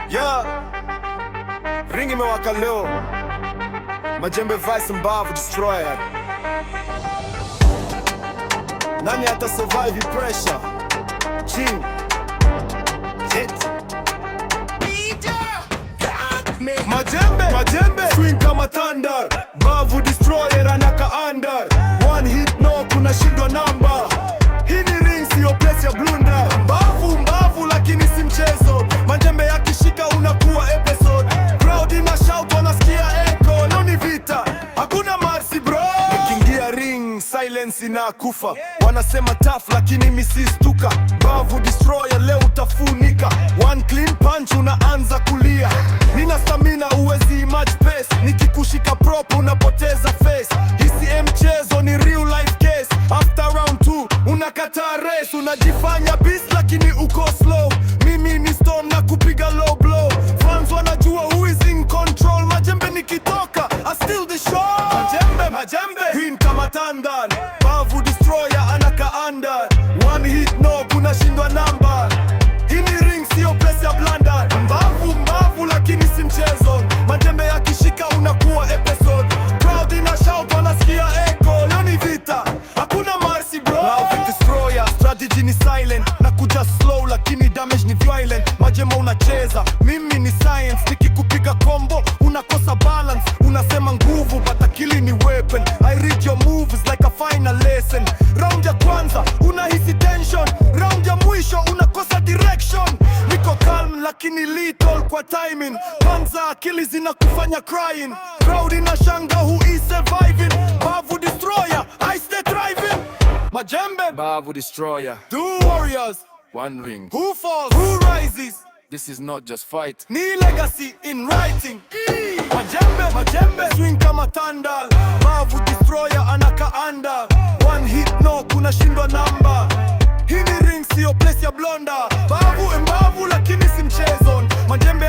Yeah, ringi imewaka leo, Majembe Vice Mbavu Destroyer. Nani ata survive pressure? Chini hit Majembe swing kama thunder, Mbavu Destroyer anaka under. One hit no kuna shindwa namba. Hii ni ring sio place ya blunda. Mbavu lakini si mchezo. Majembe yakishika unakuwa episode. Crowd ina shout wanasikia echo. Leo ni vita, hakuna mercy bro. Nikiingia ring silence inakufa. Wanasema tough lakini mimi sistuka. Mbavu Destroyer leo utafunika. One clean punch unaanza kulia. Nina stamina uwezi match pace. Nikikushika prop unapoteza face. Hisi mchezo ni real life case. After round 2 unakata race. Unajifanya beast lakini uko slow. Mimi ni storm na kupiga low blow. Fans wanajua who is in control. Majembe nikitoka I steal the show. Majembe Queen kama tandan, Mbavu Destroyer anaka under. One hit no kuna shindwa namba. Hii ni ring sio place ya blanda. Mbavu lakini si mchezo. Majembe yakishika unakuwa episode. Crowd ina shout wanasikia echo. Leo ni vita, hakuna mercy bro. Mbavu Destroyer strategy ni silent. Nakuja slow lakini damage ni violent. Majembe unacheza, mimi ni science. Nikikupiga combo unakosa balance. Unasema nguvu but akili ni weapon. I read your moves like a final lesson. Round ya kwanza unahisi tension. Round ya mwisho unakosa direction. Niko calm lakini lethal kwa timing. Kwanza akili zinakufanya crying. Crowd inashanga who is surviving. Mbavu Destroyer, I stay thriving. Majembe Mbavu Destroyer, two warriors, one ring. who falls, who rises. This is not just fight. Ni legacy in writing. Majembe swing kama thunder, Mbavu Destroyer anaka under. One hit no kuna shindwa namba. Hii ni ring sio place ya blonda. Mbavu lakini si mchezo. Majembe